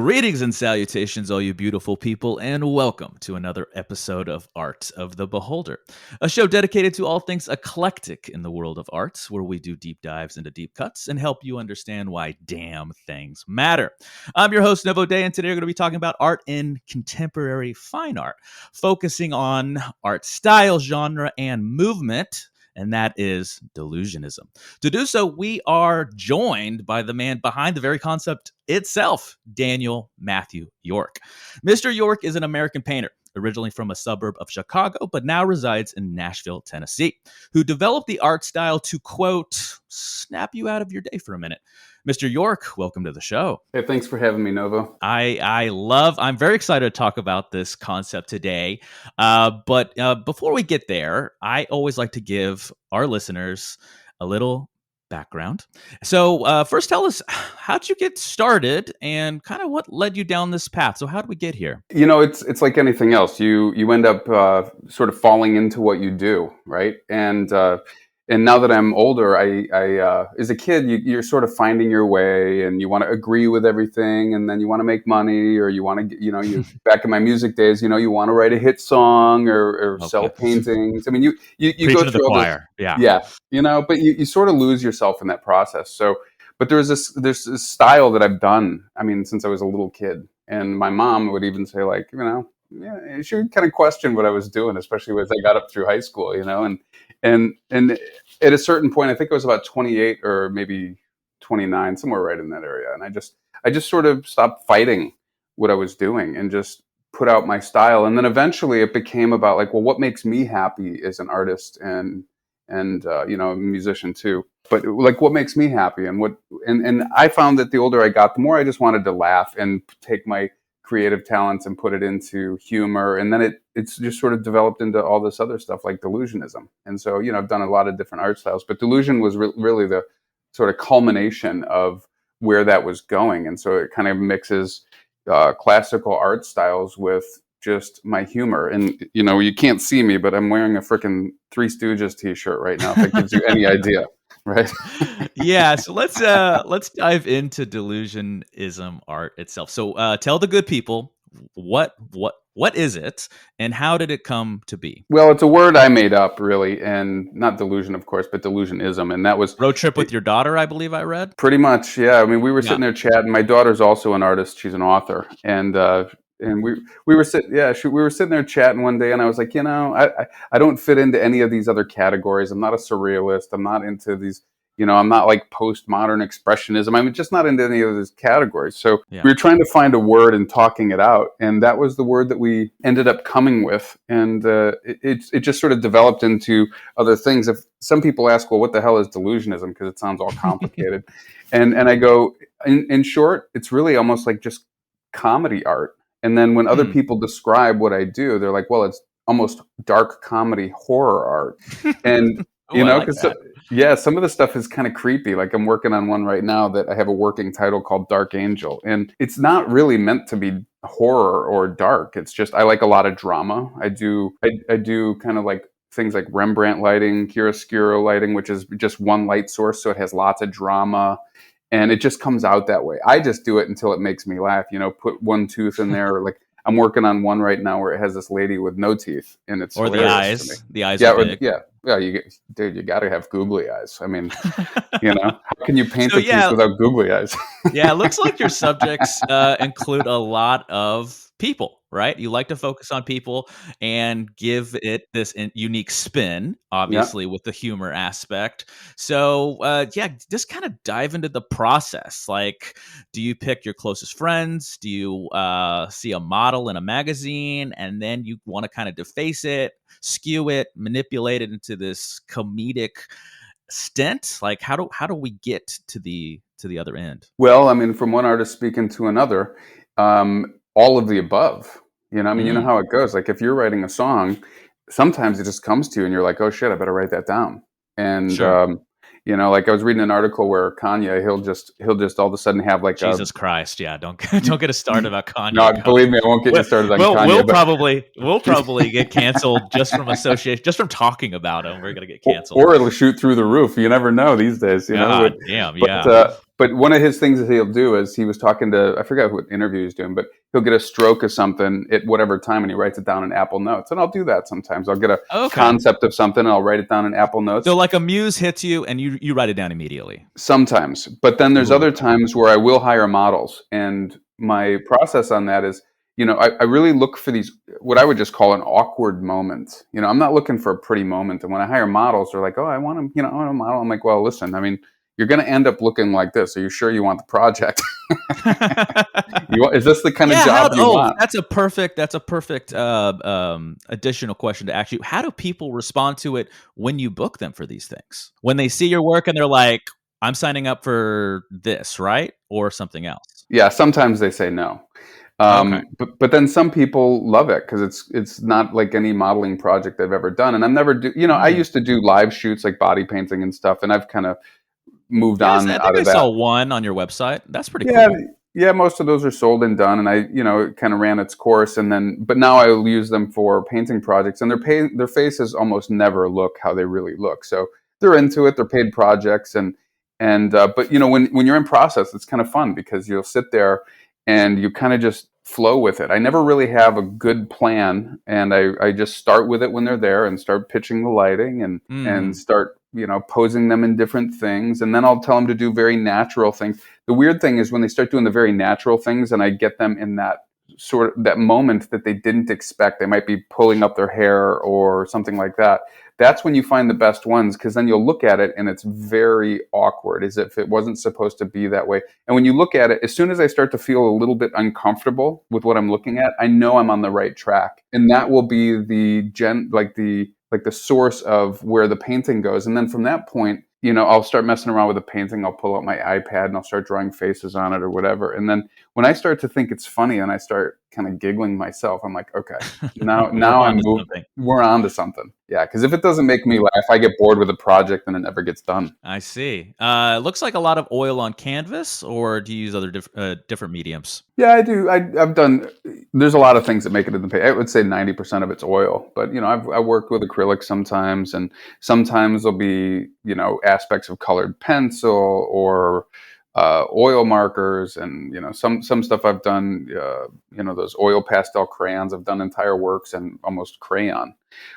Greetings and salutations, all you beautiful people, and welcome to another episode of Art of the Beholder, a show dedicated to all things eclectic in the world of art, where we do deep dives into deep cuts and help you understand why damn things matter. I'm your host, Novo, and today we're going to be talking about art in contemporary fine art, focusing on art style, genre, and movement, and that is Delusionism. To do so, we are joined by the man behind the very concept itself, Daniel Matthew York. Mr. York is an American painter, originally from a suburb of Chicago, but now resides in Nashville, Tennessee, who developed the art style to, quote, snap you out of your day for a minute. Mr. York, welcome to the show. Hey, thanks for having me, Novo. I'm very excited to talk about this concept today. But before we get there, I always like to give our listeners a little background. So first, tell us, how'd you get started and kind of what led you down this path? So how did we get here? You know, it's like anything else. You end up sort of falling into what you do, right? And now that I'm older, I as a kid, you're sort of finding your way, and you want to agree with everything, and then you want to make money, or you want to, you back in my music days, you want to write a hit song or sell paintings. I mean, you go through the choir, yeah, but you sort of lose yourself in that process. So, but there's this style that I've done, I mean, since I was a little kid, and my mom would even say, like, yeah, she would kind of question what I was doing, especially as I got up through high school, and at a certain point, I think I was about 28 or maybe 29, somewhere right in that area. And I just sort of stopped fighting what I was doing and just put out my style. And then eventually it became about, like, well, what makes me happy as an artist and a musician too. But, like, what makes me happy, and I found that the older I got, the more I just wanted to laugh and take my creative talents and put it into humor, and then it's just sort of developed into all this other stuff like Delusionism. And so, I've done a lot of different art styles, but Delusion was really the sort of culmination of where that was going. And so it kind of mixes classical art styles with just my humor. And you can't see me, but I'm wearing a freaking Three Stooges t-shirt right now, if that gives you any idea. Right. Yeah. So let's dive into Delusionism art itself. So tell the good people what is it and how did it come to be? Well, it's a word I made up, really, and not delusion, of course, but Delusionism, and that was road trip with your daughter, I believe I read. Pretty much, yeah. I mean, we were sitting there chatting. My daughter's also an artist; she's an author, and we were sitting there chatting one day, and I was like, I don't fit into any of these other categories. I'm not a surrealist. I'm not into these. I'm not like postmodern expressionism. I'm just not into any of these categories. So we were trying to find a word and talking it out, and that was the word that we ended up coming with. And it just sort of developed into other things. If some people ask, well, what the hell is Delusionism? Because it sounds all complicated. and I go, in short, it's really almost like just comedy art. And then when other people describe what I do, they're like, well, it's almost dark comedy horror art. And, some of the stuff is kind of creepy. Like, I'm working on one right now that I have a working title called Dark Angel. And it's not really meant to be horror or dark. It's just, I like a lot of drama. I do kind of like things like Rembrandt lighting, chiaroscuro lighting, which is just one light source. So it has lots of drama. And it just comes out that way. I just do it until it makes me laugh. Put one tooth in there. Or like, I'm working on one right now where it has this lady with no teeth, and it's or the eyes. The eyes. Yeah, are big. You got to have googly eyes. I mean, how can you paint the teeth without googly eyes? Yeah, it looks like your subjects include a lot of people, right? You like to focus on people and give it this unique spin, obviously, with the humor aspect. So, just kind of dive into the process. Like, do you pick your closest friends? Do you see a model in a magazine, and then you want to kind of deface it, skew it, manipulate it into this comedic stint? Like, how do we get to the other end? Well, I mean, from one artist speaking to another, all of the above. You know how it goes. Like, if you're writing a song, sometimes it just comes to you and you're like, oh shit, I better write that down. And sure. Like, I was reading an article where Kanye, he'll just all of a sudden have like Jesus Christ, yeah, don't get us started about Kanye. No, believe me, I won't get you started on Kanye. We'll probably get canceled just from association, just from talking about him. We're gonna get canceled, or it'll shoot through the roof. You never know these days. Damn, yeah. But one of his things that he'll do is, he was talking to, I forgot what interview he's doing, but he'll get a stroke of something at whatever time and he writes it down in Apple Notes. And I'll do that sometimes. I'll get a Okay. concept of something and I'll write it down in Apple So Notes. like a muse hits you and you write it down immediately. Sometimes. But then there's Ooh, other okay. times where I will hire models. And my process on that is, I really look for these, what I would just call an awkward moment. I'm not looking for a pretty moment. And when I hire models, they're like, oh, I want to, I want a model. I'm like, well, listen, I mean, you're going to end up looking like this. Are you sure you want the project? Is this the kind of Yeah, job you want? that's a perfect additional question to ask you. How do people respond to it when you book them for these things? When they see your work and they're like, I'm signing up for this, right? Or something else. Yeah, sometimes they say no. Okay. But then some people love it because it's not like any modeling project they've ever done. And I've never I Mm. used to do live shoots like body painting and stuff, and I've kind of moved Yes, on I out think I of that. saw one on your website. That's pretty Yeah, cool. yeah, most of those are sold and done, and it kind of ran its course, and then, but now I will use them for painting projects, and their faces almost never look how they really look. So they're into it. They're paid projects, but when you're in process, it's kind of fun because you'll sit there and you kind of just flow with it. I never really have a good plan, and I just start with it when they're there and start pitching the lighting and Hmm. start posing them in different things, and then I'll tell them to do very natural things. The weird thing is when they start doing the very natural things and I get them in that moment that they didn't expect. They might be pulling up their hair or something like that. That's when you find the best ones, because then you'll look at it and it's very awkward, as if it wasn't supposed to be that way. And when you look at it, as soon as I start to feel a little bit uncomfortable with what I'm looking at, I know I'm on the right track, and that will be the source of where the painting goes. And then from that point, I'll start messing around with the painting. I'll pull out my iPad and I'll start drawing faces on it or whatever. And then when I start to think it's funny and I start kind of giggling myself, I'm like, okay, now We're now on I'm to moving. something. We're on to something. Yeah, because if it doesn't make me laugh, I get bored with the project and it never gets done. I see. Looks like a lot of oil on canvas, or do you use other different mediums? Yeah, I do. I've done. There's a lot of things that make it in the paint. I would say 90% of it's oil, but I've worked with acrylic sometimes, and sometimes there'll be aspects of colored pencil or oil markers, and some stuff I've done. Those oil pastel crayons. I've done entire works and almost crayon,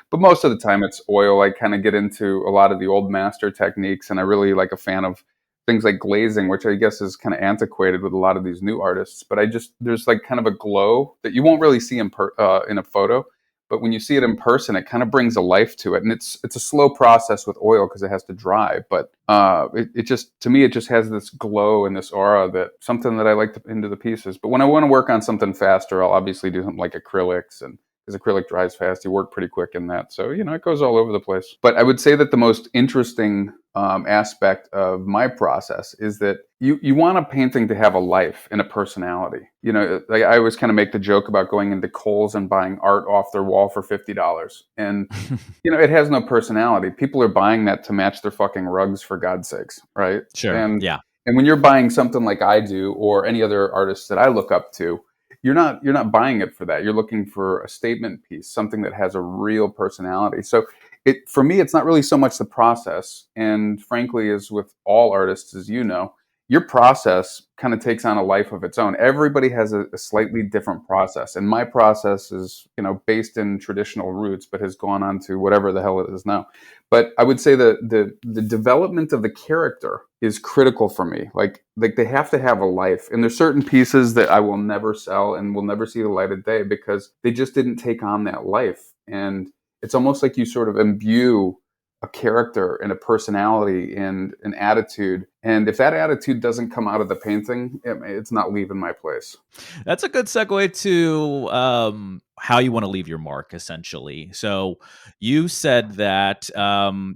but most of the time it's oil. I kind of get into a lot of the old master techniques, and I really like a fan of things like glazing, which I guess is kind of antiquated with a lot of these new artists. But there's like kind of a glow that you won't really see in a photo, but when you see it in person, it kind of brings a life to it. And it's a slow process with oil because it has to dry. But it just, to me, it just has this glow and this aura, that something that I like to into the pieces. But when I want to work on something faster, I'll obviously do something like acrylics, and because acrylic dries fast, you work pretty quick in that. So, it goes all over the place. But I would say that the most interesting aspect of my process is that you want a painting to have a life and a personality. Like I always kind of make the joke about going into Kohl's and buying art off their wall for $50. And, it has no personality. People are buying that to match their fucking rugs, for God's sakes, right? Sure. And Yeah. and when you're buying something like I do, or any other artists that I look up to, you're not buying it for that. You're looking for a statement piece, something that has a real personality. So for me, it's not really so much the process. And frankly, as with all artists, as you know, your process kind of takes on a life of its own. Everybody has a slightly different process, and my process is based in traditional roots, but has gone on to whatever the hell it is now. But I would say that the development of the character is critical for me. Like they have to have a life, and there's certain pieces that I will never sell and will never see the light of day because they just didn't take on that life. And it's almost like you sort of imbue a character and a personality and an attitude. And if that attitude doesn't come out of the painting, it's not leaving my place. That's a good segue to how you want to leave your mark, essentially. So you said that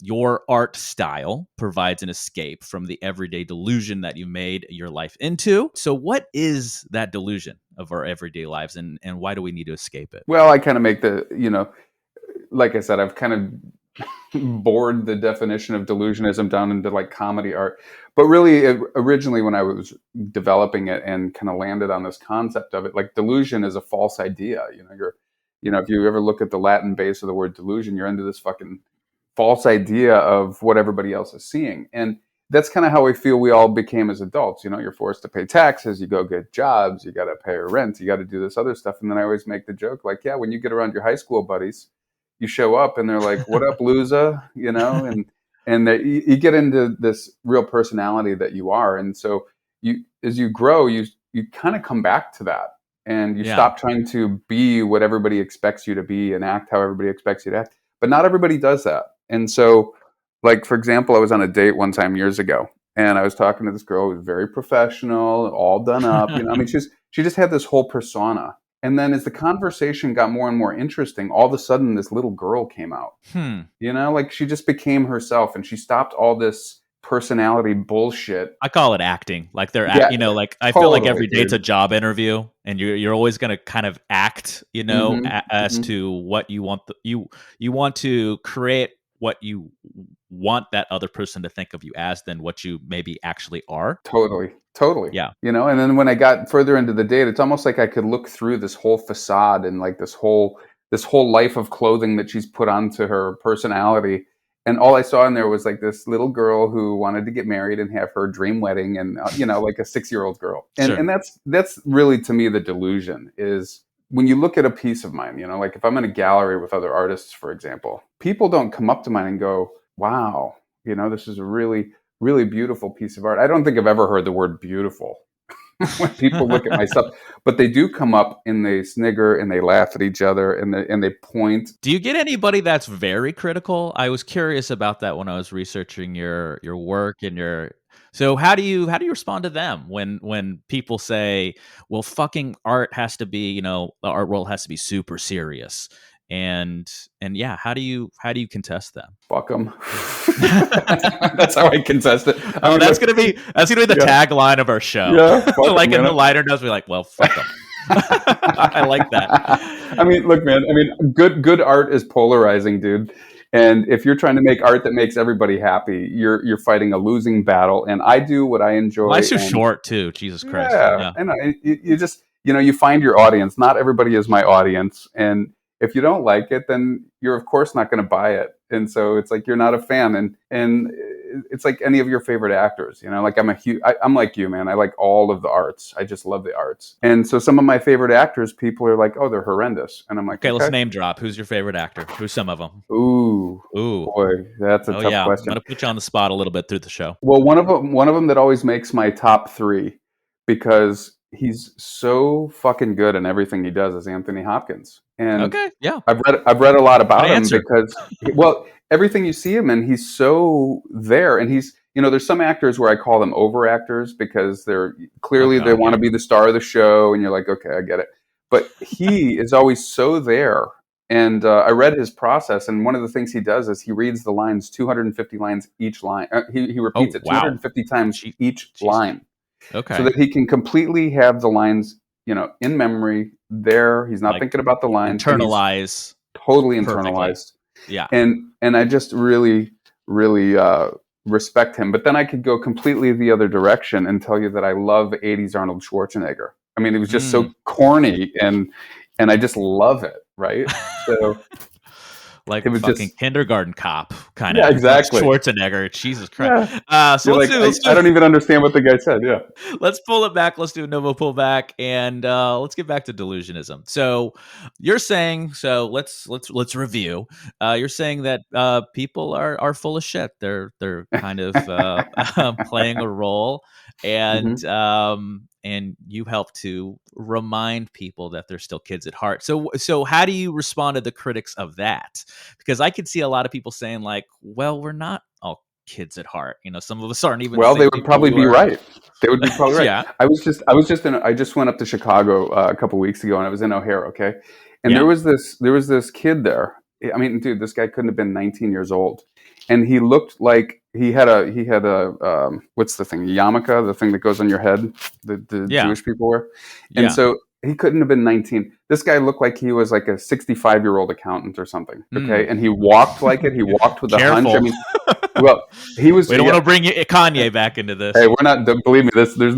your art style provides an escape from the everyday delusion that you made your life into. So what is that delusion of our everyday lives, and why do we need to escape it? Well, I kind of make like I said, I've kind of bored the definition of delusionism down into like comedy art. But really, originally when I was developing it and kind of landed on this concept of it, like delusion is a false idea. If you ever look at the Latin base of the word delusion, you're into this fucking false idea of what everybody else is seeing. And that's kind of how I feel we all became as adults. You're forced to pay taxes, you go get jobs, you got to pay your rent, you got to do this other stuff. And then I always make the joke, like, yeah, when you get around your high school buddies, you show up and they're like, "What up, loser?" And that you get into this real personality that you are. And so as you grow, you kind of come back to that, and you Yeah. stop trying to be what everybody expects you to be and act how everybody expects you to act. But not everybody does that. And so, like, for example, I was on a date one time years ago, and I was talking to this girl who was very professional, all done up. I mean, she just had this whole persona. And then as the conversation got more and more interesting, all of a sudden this little girl came out. Like, she just became herself, and she stopped all this personality bullshit. I call it acting. Like they're, Yeah, like I feel like totally, every date's a dude. job interview, and you're always going to kind of act, Hmm. as Hmm. to what you want. You want to create what you want that other person to think of you as than what you maybe actually are. Totally, totally. Yeah, And then when I got further into the date, it's almost like I could look through this whole facade and like this whole life of clothing that she's put onto her personality. And all I saw in there was like this little girl who wanted to get married and have her dream wedding, and like a 6-year-old girl. And sure. and that's really, to me, the delusion is when you look at a piece of mine. Like if I'm in a gallery with other artists, for example, people don't come up to mine and go, "Wow, this is a really, really beautiful piece of art." I don't think I've ever heard the word beautiful when people look at my stuff, but they do come up and they snigger and they laugh at each other, and they point. Do you get anybody that's very critical? I was curious about that when I was researching your work and your. So how do you respond to them when people say, "Well, fucking art has to be, the art world has to be super serious," and yeah, how do you contest them? Fuck them. That's how I contest it. I Oh, mean, that's look, gonna be the yeah, tagline of our show. yeah, fuck them, Like in the man. liner notes, we're like, "Well, fuck them." I like that. I mean, look, man. I mean, good art is polarizing, dude. And if you're trying to make art that makes everybody happy, you're fighting a losing battle. And I do what I enjoy. Life's too And short too. Jesus Christ. yeah, Yeah. I know. You just, you find your audience. Not everybody is my audience, and if you don't like it, then you're of course not going to buy it. And so it's like you're not a fan, and it's like any of your favorite actors. Like I'm like you, man. I like all of the arts. I just love the arts. And so some of my favorite actors, people are like, "Oh, they're horrendous," and I'm like, Okay, let's "Okay, name drop. Who's your favorite actor? Who's some of them? ooh, Ooh. boy, that's a Oh tough yeah. I'm question." gonna put you on the spot a little bit through the show. Well, one of them that always makes my top three, because he's so fucking good in everything he does, is Anthony Hopkins. And Okay. Yeah. I've read a lot Good about him answer. because, well, everything you see him in, he's so there. And there's some actors where I call them over actors because they're Oh clearly they God. want Yeah. to be the star of the show, and you're like, okay, I get it. But he is always so there. And I read his process, and one of the things he does is he reads the lines 250 lines each line. He repeats Oh it wow. 250 times Gee, each Jesus. line, so Okay. that he can completely have the lines, in memory there. He's not Like thinking about the lines, but he's internalize totally perfectly. internalized. Yeah. And I just really, really respect him. But then I could go completely the other direction and tell you that I love 80s Arnold Schwarzenegger. I mean, it was just Mm. so corny, and I just love it, right? So it Like was fucking just, kindergarten cop kind yeah, of exactly. Schwarzenegger. Jesus Christ. Yeah. So You're let's like, do I, let's I do don't even understand what the guy said. Yeah. let's pull it back. Let's do a Novo pull back, and let's get back to delusionism. So you're saying, so let's review. You're saying that people are full of shit. They're kind of playing a role, Hmm. and you help to remind people that they're still kids at heart. So how do you respond to the critics of that? Because I could see a lot of people saying like, well, we're not all kids at heart. Some of us aren't even Well, they sick would people probably who be are. right. They would be probably right. Yeah, I just went up to Chicago a couple weeks ago, and I was in O'Hare. Okay, and there yeah, was this kid there. I mean, dude, this guy couldn't have been 19 years old, and he looked like he had a what's the thing, yarmulke, the thing that goes on your head, the yeah, Jewish people wear, and yeah. so he couldn't have been 19. This guy looked like he was like a 65-year-old accountant or something. Okay, Mm. and he walked like it. He walked with a hunch. I Careful. mean, well, he was, We don't want yeah. to bring Kanye back into Hey, this. we're not. Believe me, there's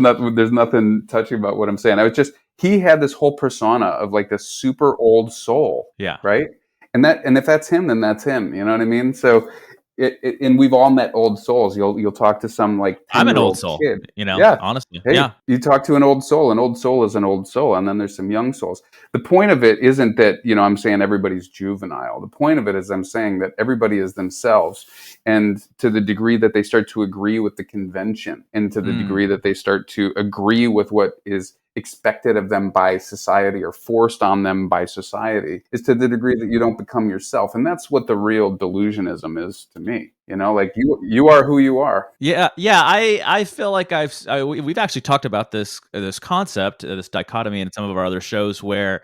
nothing touchy about what I'm saying. I was just he had this whole persona of like this super old soul, Yeah. right? And if that's him, then that's him. You know what I mean? So and we've all met old souls. You'll talk to some like I'm an old 10-year-old soul, kid. you know, Yeah. honestly. Hey, Yeah. you talk to an old soul. An old soul is an old soul, and then there's some young souls. The point of it isn't that, I'm saying everybody's juvenile. The point of it is I'm saying that everybody is themselves, and to the degree that they start to agree with the convention, and to the Mm. degree that they start to agree with what is expected of them by society or forced on them by society, is to the degree that you don't become yourself. And that's what the real delusionism is to me. Like you are who you are. Yeah, yeah. I feel like we've actually talked about this concept, this dichotomy, in some of our other shows where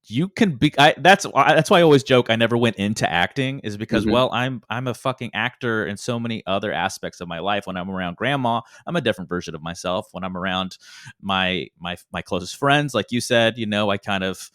you can be. That's why I always joke I never went into acting, is because, Hmm. well, I'm a fucking actor in so many other aspects of my life. When I'm around grandma, I'm a different version of myself. When I'm around my closest friends, like you said, I kind of.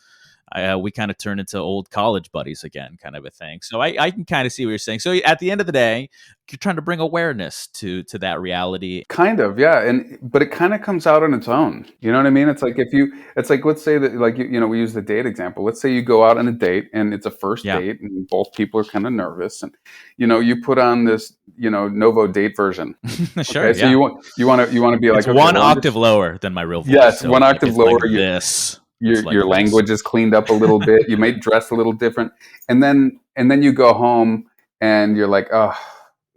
We kind of turn into old college buddies again, kind of a thing. So I can kind of see what you're saying. So at the end of the day, you're trying to bring awareness to that reality. Kind of, yeah. But it kind of comes out on its own. You know what I mean? It's like it's like, let's say that, like, we use the date example. Let's say you go out on a date and it's a first Yeah, date and both people are kind of nervous, and you put on this, Novo date version. sure, Okay, so yeah. you want to be It's like, okay, one well, octave lower than my real yeah, voice, it's so one octave it's like lower. this. It's Your like this. language is cleaned up a little bit. You may dress a little different, and then you go home and you're like, oh,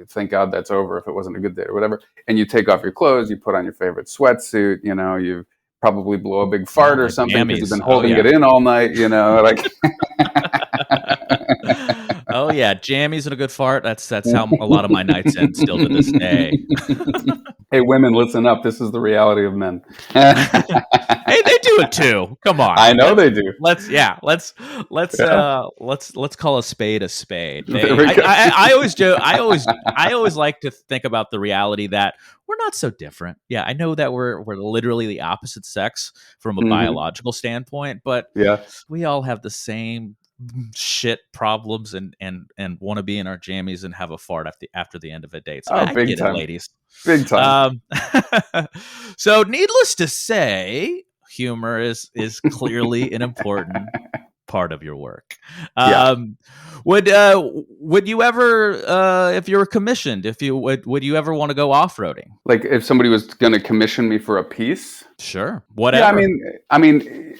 thank God that's over. If it wasn't a good day or whatever, and you take off your clothes, you put on your favorite sweatsuit. You probably blow a big Yeah, fart or my something because you've been jammies. Oh holding yeah. it in all night. Like. Oh yeah, jammies and a good fart. That's how a lot of my nights end still to this day. Hey, women, listen up. This is the reality of men. Hey, they do it too. Come on. I know they do. Let's call a spade a spade. There we go. I always joke. I always like to think about the reality that we're not so different. Yeah, I know that we're literally the opposite sex from a Hmm. biological standpoint, but Yeah. we all have the same shit problems and want to be in our jammies and have a fart after the end of a date. So Oh, I big get it, time. ladies. Big time. Um, so needless to say, humor is clearly an important part of your work. Yeah. Um, would you ever, if you were commissioned, if you would you ever want to go off roading? Like if somebody was going to commission me for a piece. Sure, Yeah, I whatever. mean,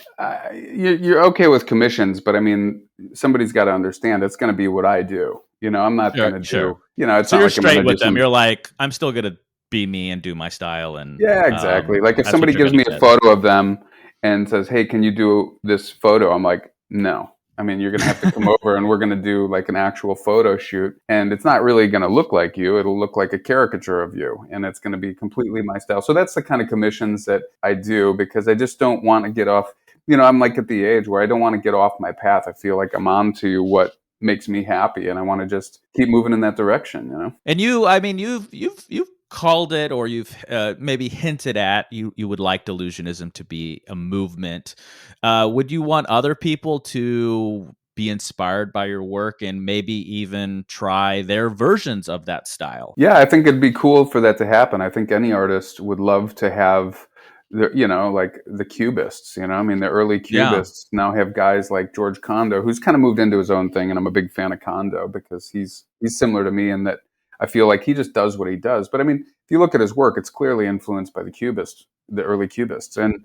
you're okay with commissions, but I mean, somebody's got to understand it's going to be what I do. I'm not going Sure, to sure. do. It's So not you're like I'm going straight to do with them. some. You're like, I'm still gonna be me and do my style, and Yeah, exactly. Like if that's what somebody you're gives gonna me a get. photo of them and says, "Hey, can you do this photo?" I'm like, "No." I mean, you're going to have to come over and we're going to do like an actual photo shoot. And it's not really going to look like you. It'll look like a caricature of you. And it's going to be completely my style. So that's the kind of commissions that I do because I just don't want to get off. I'm like at the age where I don't want to get off my path. I feel like I'm on to what makes me happy. And I want to just keep moving in that direction. And I mean, you've called it, or you've maybe hinted at you would like delusionism to be a movement. Would you want other people to be inspired by your work and maybe even try their versions of that style? Yeah, I think it'd be cool for that to happen. I think any artist would love to have like the cubists, I mean, the early Yeah, cubists now have guys like George Condo, who's kind of moved into his own thing. And I'm a big fan of Condo because he's similar to me in that I feel like he just does what he does. But I mean, if you look at his work, it's clearly influenced by the early cubists. And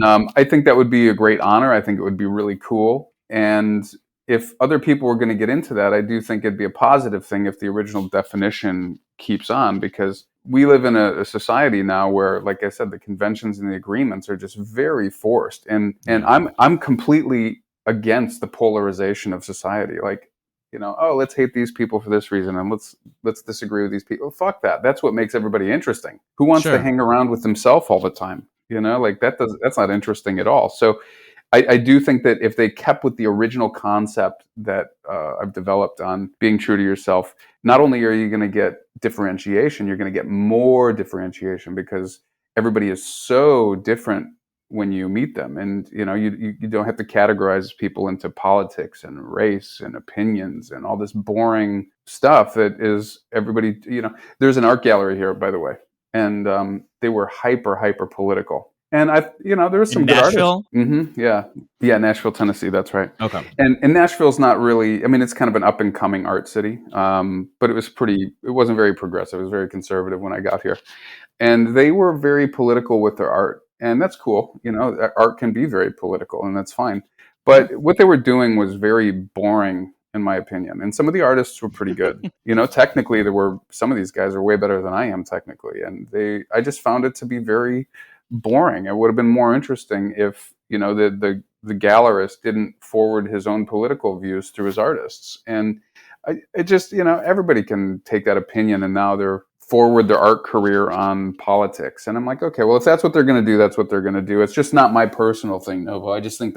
I think that would be a great honor. I think it would be really cool. And if other people were going to get into that, I do think it'd be a positive thing if the original definition keeps on, because we live in a society now where, like I said, the conventions and the agreements are just very forced. And yeah, I'm completely against the polarization of society. Like, oh, let's hate these people for this reason and let's disagree with these people. Fuck that. That's what makes everybody interesting. Who wants to sure. hang around with themselves all the time? Like that's not interesting at all. So I do think that if they kept with the original concept that I've developed on being true to yourself, not only are you going to get differentiation, you're going to get more differentiation because everybody is so different when you meet them. And, you don't have to categorize people into politics and race and opinions and all this boring stuff that is everybody, there's an art gallery here, by the way. And they were hyper political. And there was In some good artists. Nashville? Yeah, yeah, Nashville, Tennessee. That's right. Okay. And Nashville's not really. I mean, it's kind of an up and coming art city. But it was pretty. It wasn't very progressive. It was very conservative when I got here, and they were very political with their art, and that's cool. Art can be very political, and that's fine. Yeah. But what they were doing was very boring, in my opinion. And some of the artists were pretty good. Technically, there were some of these guys are way better than I am technically, and I just found it to be very boring. It would have been more interesting if the gallerist didn't forward his own political views through his artists. And it just everybody can take that opinion, and now they're forward their art career on politics. And I'm like, okay, well, if that's what they're going to do, that's what they're going to do. It's just not my personal thing, Novo. I just don't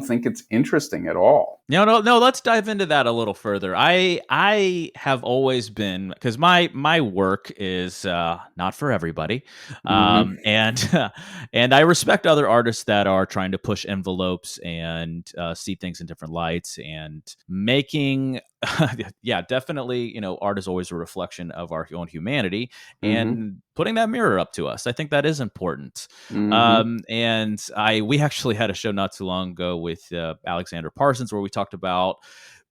think it's interesting at all. No. Let's dive into that a little further. I have always been, because my work is not for everybody, Mm-hmm. and and I respect other artists that are trying to push envelopes and see things in different lights and making. Yeah, definitely. Art is always a reflection of our own humanity, Mm-hmm. and putting that mirror up to us. I think that is important. Mm-hmm. And we actually had a show not too long ago with Alexander Parsons where we talked about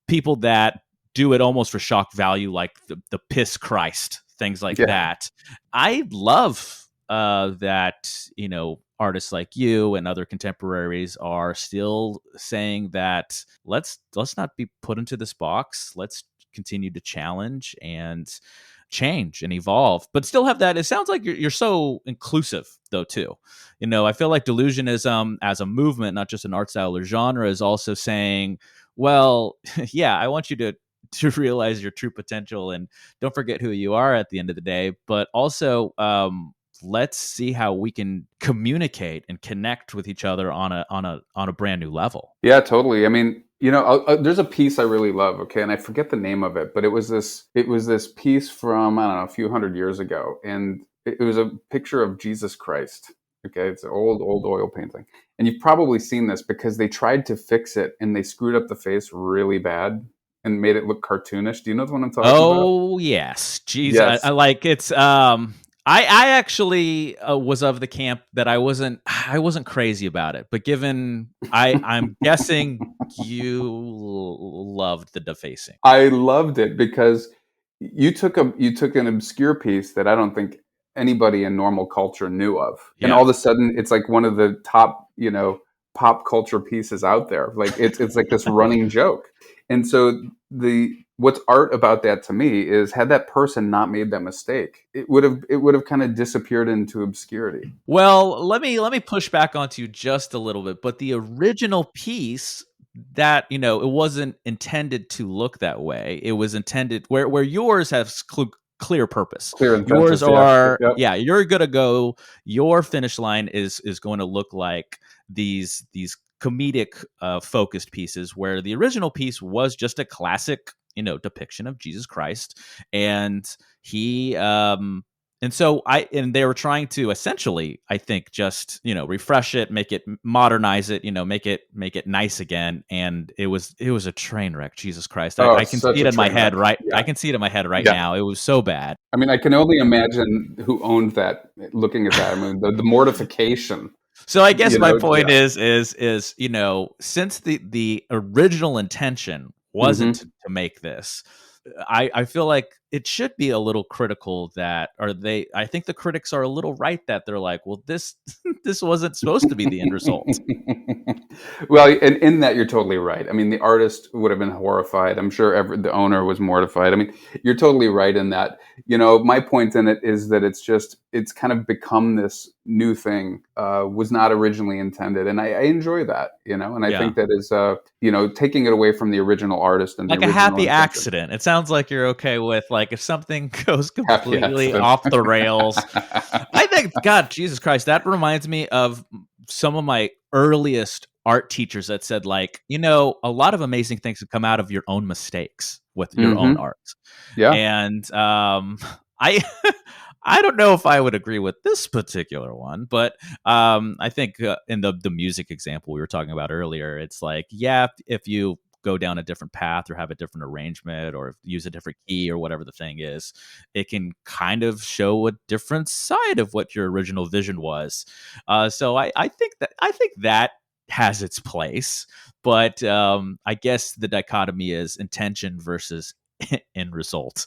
people that do it almost for shock value, like the piss Christ, things like Yeah. that. I love that, artists like you and other contemporaries are still saying that let's not be put into this box. Let's continue to challenge and change and evolve, but still have that. It sounds like you're so inclusive though too. I feel like delusionism as a movement, not just an art style or genre, is also saying, well, yeah, I want you to realize your true potential and don't forget who you are at the end of the day, but also let's see how we can communicate and connect with each other on a brand new level. Yeah, totally. I mean, there's a piece I really love. Okay, and I forget the name of it, but it was this piece from, I don't know, a few hundred years ago, and it was a picture of Jesus Christ. Okay, it's an old oil painting, and you've probably seen this because they tried to fix it and they screwed up the face really bad and made it look cartoonish. Do you know the one I'm talking about? Oh yes, jeez, I Yes. like it's. I actually was of the camp that I wasn't crazy about it, but given I'm guessing you loved the defacing. I loved it because you took an obscure piece that I don't think anybody in normal culture knew of, and all Yeah. of a sudden it's like one of the top pop culture pieces out there. Like it's like this running joke, and so the what's art about that to me is had that person not made that mistake, it would have kind of disappeared into obscurity. Well, let me push back onto you just a little bit, but the original piece that, it wasn't intended to look that way. It was intended where yours has clear purpose. Clear Yours intentions, yeah, are, yep. yeah, you're going to go, your finish line is going to look like these comedic focused pieces where the original piece was just a classic, depiction of Jesus Christ, and he and they were trying to essentially, I think, just refresh it, make it modernize it, make it nice again. And it was a train wreck. Jesus Christ, Oh, I can see such it a in my train head wreck. right. I Yeah, can see it in my head right yeah. now. It was so bad. I mean, I can only imagine who owned that. Looking at that, I mean, the mortification. So I guess my point Yeah. is since the original intention wasn't Hmm. to make this, I feel like it should be a little critical that, or I think the critics are a little right that they're like, well, this this wasn't supposed to be the end result. Well, in that you're totally right. I mean, the artist would have been horrified. I'm sure the owner was mortified. I mean, you're totally right in that. My point in it is that it's kind of become this new thing. Was not originally intended, and I enjoy that. And I Yeah. think that is taking it away from the original artist and the Like a original happy intention. accident. It sounds like you're okay with, like, if something goes Happy completely accident. off the rails. I think, God, Jesus Christ, that reminds me of some of my earliest art teachers that said, like, a lot of amazing things have come out of your own mistakes with your own Hmm. art. Yeah. And I I don't know if I would agree with this particular one, but I think in the music example we were talking about earlier, it's like, yeah, if you go down a different path or have a different arrangement or use a different key or whatever the thing is, it can kind of show a different side of what your original vision was. So I think that has its place, but I guess the dichotomy is intention versus end result.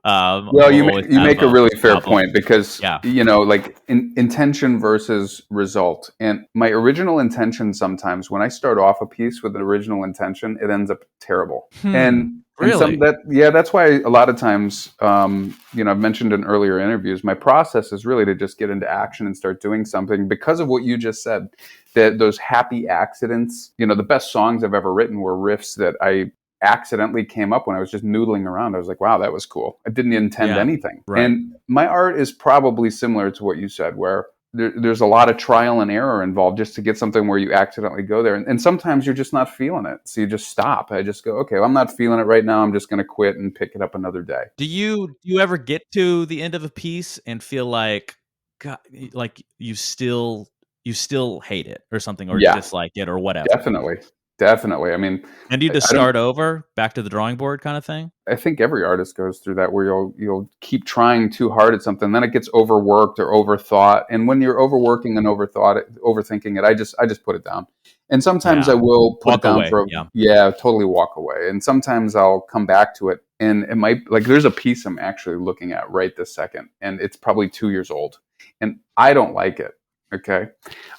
Well, Will always you have make a a really fair problem. point because Yeah. like intention versus result. And my original intention sometimes when I start off a piece with an original intention, it ends up terrible. And some Really? that yeah, that's why a lot of times I've mentioned in earlier interviews, my process is really to just get into action and start doing something because of what you just said. That those happy accidents, the best songs I've ever written were riffs that I accidentally came up when I was just noodling around. I was like, wow, that was cool. I didn't intend Yeah. anything. Right. And my art is probably similar to what you said, where there's a lot of trial and error involved just to get something where you accidentally go there. And sometimes you're just not feeling it. So you just stop. I just go, okay, well, I'm not feeling it right now. I'm just going to quit and pick it up another day. Do you ever get to the end of a piece and feel like, God, like you still hate it or something, or Yeah, dislike it or whatever? definitely. Definitely. I mean, And you just I don't start over, back to the drawing board kind of thing? I think every artist goes through that where you'll keep trying too hard at something, then it gets overworked or overthought. And when you're overworking and overthinking it, I just put it down. And sometimes Yeah. I will put it Walk down away. for Yeah. yeah, totally walk away. And sometimes I'll come back to it, and it might like there's a piece I'm actually looking at right this second, and it's probably 2 years old, and I don't like it. Okay,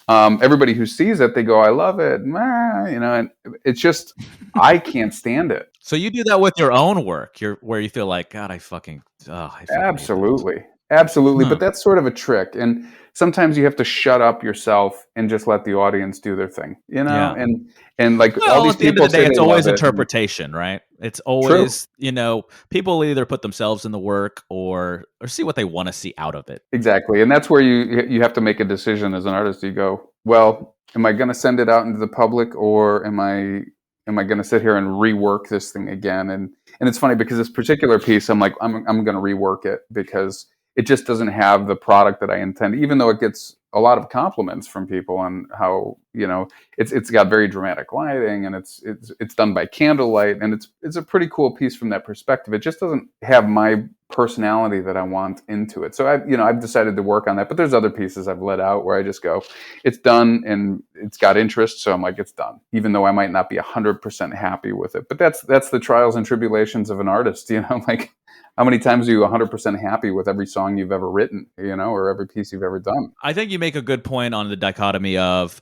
everybody who sees it, they go, "I love it," and it's just I can't stand it. So you do that with your own work, where you feel like, God, I fucking hate this. Absolutely. Absolutely, Huh. but that's sort of a trick, and sometimes you have to shut up yourself and just let the audience do their thing, Yeah. and like all Well, these at the end of people the day, say it's they love always it, and interpretation, right? It's true. always, people either put themselves in the work or see what they want to see out of it. Exactly, and that's where you have to make a decision as an artist. You go, "Well, am I gonna send it out into the public, or am I gonna sit here and rework this thing again?" And it's funny because this particular piece, I'm like, I'm gonna rework it because it just doesn't have the product that I intend, even though it gets a lot of compliments from people on how, it's got very dramatic lighting, and it's done by candlelight, and it's a pretty cool piece from that perspective. It just doesn't have my personality that I want into it. So I've decided to work on that, but there's other pieces I've let out where I just go, it's done and it's got interest. So I'm like, it's done, even though I might not be 100% happy with it. But that's the trials and tribulations of an artist, like how many times are you 100% happy with every song you've ever written, or every piece you've ever done? I think you make a good point on the dichotomy of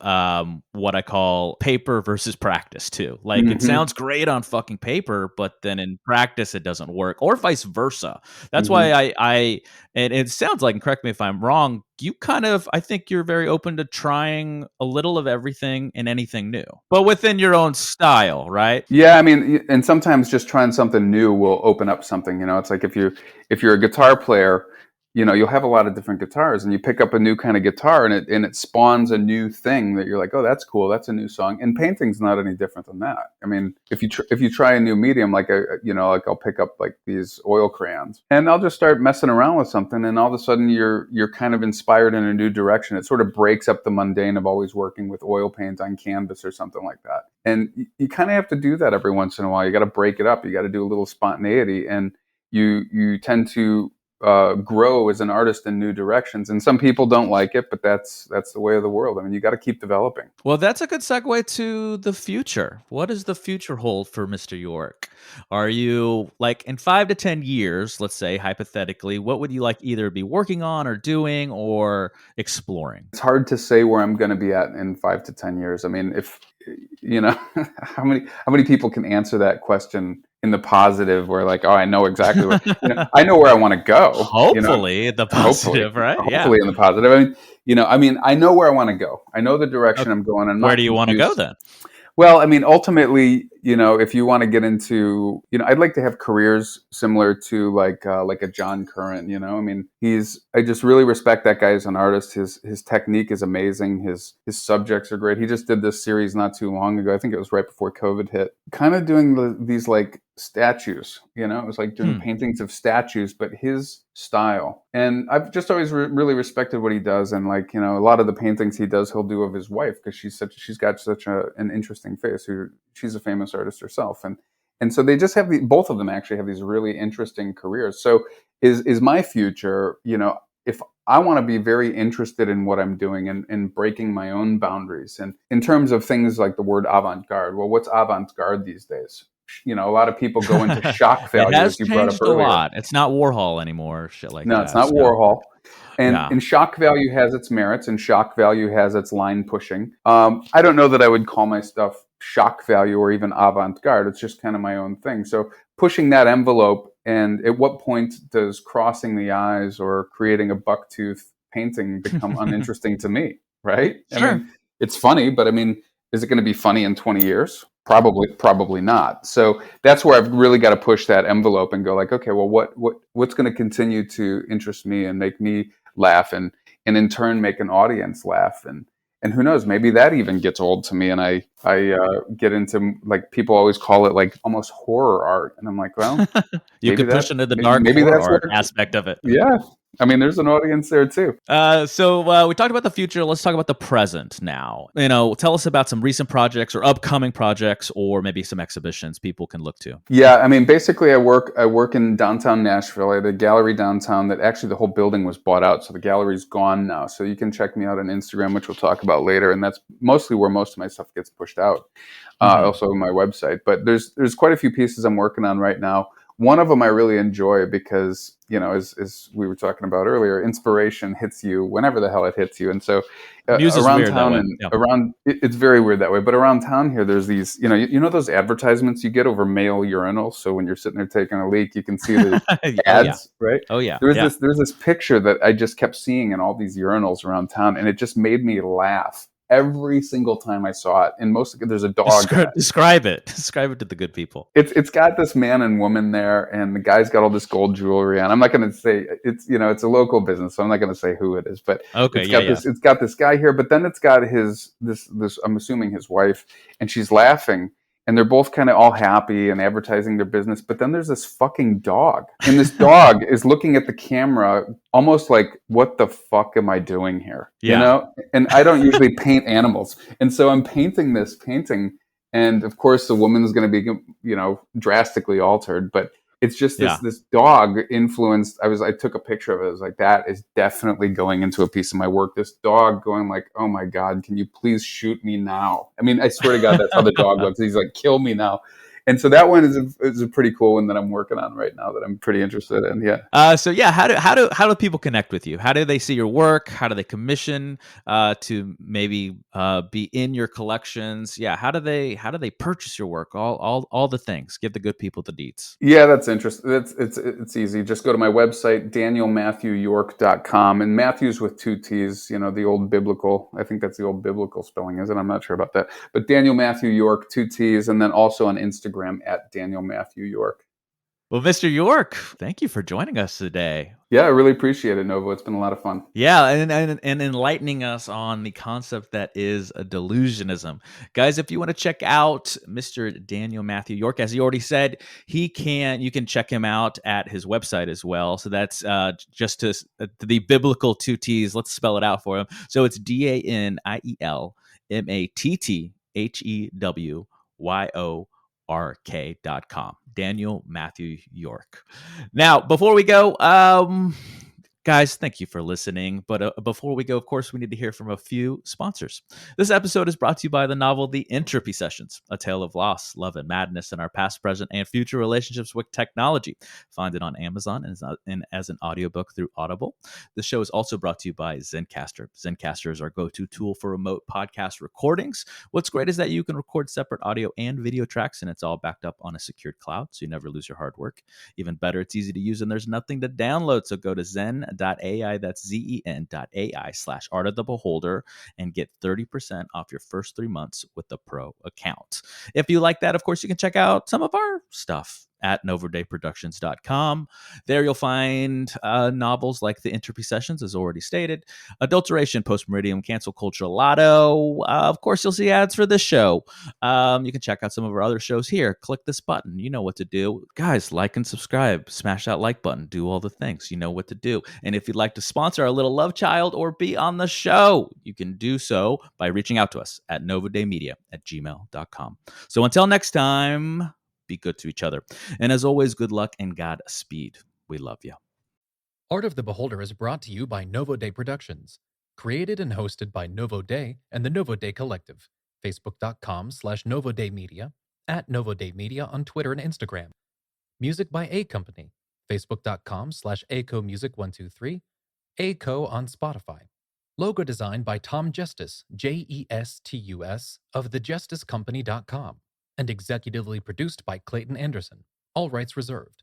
what I call paper versus practice too. Like it Hmm. sounds great on fucking paper, but then in practice it doesn't work, or vice versa. That's why Hmm. and it sounds like, and correct me if I'm wrong, I think you're very open to trying a little of everything and anything new, but within your own style, right? Yeah, I mean, and sometimes just trying something new will open up something. It's like if you're a guitar player, you'll have a lot of different guitars, and you pick up a new kind of guitar, and it spawns a new thing that you're like, oh, that's cool, that's a new song. And painting's not any different than that. I mean, if you try a new medium, like like I'll pick up like these oil crayons, and I'll just start messing around with something, and all of a sudden you're kind of inspired in a new direction. It sort of breaks up the mundane of always working with oil paint on canvas or something like that. And you kind of have to do that every once in a while. You got to break it up. You got to do a little spontaneity, and you tend to grow as an artist in new directions. And some people don't like it, but that's the way of the world. I mean, you got to keep developing. Well, that's a good segue to the future. What does the future hold for Mr. York? Are you like in 5 to 10 years, let's say hypothetically, what would you like either be working on or doing or exploring? It's hard to say where I'm going to be at in 5 to 10 years. I mean, if how many people can answer that question in the positive, where like, oh, I know exactly where I know where I want to go. Hopefully, the Hopefully, positive, right? Yeah. hopefully in the positive. I mean, I know where I want to go. I know the direction Okay. I'm going. I'm Where not do you want to go confused. then? Well, I mean, ultimately, if you want to get into, I'd like to have careers similar to like a John Curran. I mean, I just really respect that guy as an artist. His technique is amazing. His subjects are great. He just did this series not too long ago. I think it was right before COVID hit. Kind of doing these like statues. It was like doing Hmm. paintings of statues, but his style. And I've just always really respected what he does. And like, a lot of the paintings he does, he'll do of his wife, because she's got such an interesting face. She's a famous artist herself, and so they just have both of them actually have these really interesting careers. So is my future, if I want to be very interested in what I'm doing and breaking my own boundaries, and in terms of things like the word avant-garde. Well, what's avant-garde these days? A lot of people go into shock It value, has as you brought up changed a earlier. lot. It's not Warhol anymore, shit like No, it's that. not So, Warhol. yeah. And shock value has its merits, and shock value has its line pushing. I don't know that I would call my stuff shock value or even avant-garde. It's just kind of my own thing. So pushing that envelope, and at what point does crossing the eyes or creating a bucktooth painting become uninteresting to me? Right? I Sure. mean, it's funny, but I mean, is it going to be funny in 20 years? Probably not. So that's where I've really got to push that envelope and go like, okay, well, what's going to continue to interest me and make me laugh, and in turn make an audience laugh, and who knows, maybe that even gets old to me, and I get into, like, people always call it like almost horror art, and I'm like, well, You could push into the dark maybe horror that's what art aspect of it. yeah, I mean, there's an audience there too. So we talked about the future. Let's talk about the present now. Tell us about some recent projects or upcoming projects, or maybe some exhibitions people can look to. Yeah, I mean, basically, I work in downtown Nashville. I had a gallery downtown that actually the whole building was bought out, so the gallery's gone now. So you can check me out on Instagram, which we'll talk about later, and that's mostly where most of my stuff gets pushed out. Hmm. Also my website, but there's quite a few pieces I'm working on right now. One of them I really enjoy because, as we were talking about earlier, inspiration hits you whenever the hell it hits you, and so Muse is around weird that town way. and Yeah. it's very weird that way. But around town here, there's these, you know those advertisements you get over male urinals. So when you're sitting there taking a leak, you can see the Oh yeah. ads, right? Oh yeah. There's Yeah. this picture that I just kept seeing in all these urinals around town, and it just made me laugh every single time I saw it. And there's a dog in it. Describe it. Describe it to the good people. It's got this man and woman there, and the guy's got all this gold jewelry on. I'm not going to say it's a local business, so I'm not going to say who it is, but Okay. Yeah. Yeah. it's got this guy here, but then it's got this I'm assuming his wife, and she's laughing, and they're both kind of all happy and advertising their business. But then there's this fucking dog, and this dog is looking at the camera almost like, what the fuck am I doing here? Yeah. And I don't usually paint animals, and so I'm painting this painting. And of course, the woman's going to be, drastically altered. But it's just Yeah. this dog influenced. I took a picture of it. I was like, that is definitely going into a piece of my work. This dog going like, oh my God, can you please shoot me now? I mean, I swear to God, that's how the dog looks. He's like, kill me now. And so that one is a pretty cool one that I'm working on right now that I'm pretty interested in. Yeah. So yeah, how do people connect with you? How do they see your work? How do they commission to maybe be in your collections? Yeah, how do they purchase your work? All the things. Give the good people the deets. Yeah, that's interesting. It's easy. Just go to my website, danielmatthewyork.com, and Matthews with two T's, the old biblical. I think that's the old biblical spelling, is it? I'm not sure about that. But Daniel Matthew York, two T's, and then also on Instagram at Daniel Matthew York. Well, Mr. York, thank you for joining us today. Yeah, I really appreciate it, Novo. It's been a lot of fun. Yeah, and enlightening us on the concept that is a delusionism. Guys, if you want to check out Mr. Daniel Matthew York, as he already said, you can check him out at his website as well. So that's just to the biblical two T's. Let's spell it out for him. So it's DanielMatthewYork.com. Daniel Matthew York. Now, before we go, guys, thank you for listening. But before we go, of course, we need to hear from a few sponsors. This episode is brought to you by the novel The Entropy Sessions, a tale of loss, love, and madness in our past, present, and future relationships with technology. Find it on Amazon and as an audiobook through Audible. The show is also brought to you by Zencastr. Zencastr is our go-to tool for remote podcast recordings. What's great is that you can record separate audio and video tracks, and it's all backed up on a secured cloud, so you never lose your hard work. Even better, it's easy to use, and there's nothing to download. So go to zen.ai, that's zen.ai/Art of the Beholder, and get 30% off your first 3 months with the pro account. If you like that, of course, you can check out some of our stuff at novodayproductions.com. There you'll find novels like The Entropy Sessions, as already stated, Adulteration, Post Meridium, Cancel Culture Lotto. Of course, you'll see ads for this show. You can check out some of our other shows here. Click this button. You know what to do. Guys, like and subscribe. Smash that like button. Do all the things. You know what to do. And if you'd like to sponsor our little love child or be on the show, you can do so by reaching out to us at novodaymedia@gmail.com. So until next time, be good to each other. And as always, good luck and Godspeed. We love you. Art of the Beholder is brought to you by Novo Day Productions. Created and hosted by Novo Day and the Novo Day Collective. Facebook.com/Novo Day Media, at Novo Day Media on Twitter and Instagram. Music by A Company. Facebook.com/ACOMusic123. ACO on Spotify. Logo design by Tom Justice, JESTUS, of thejusticecompany.com. And executively produced by Clayton Anderson. All rights reserved.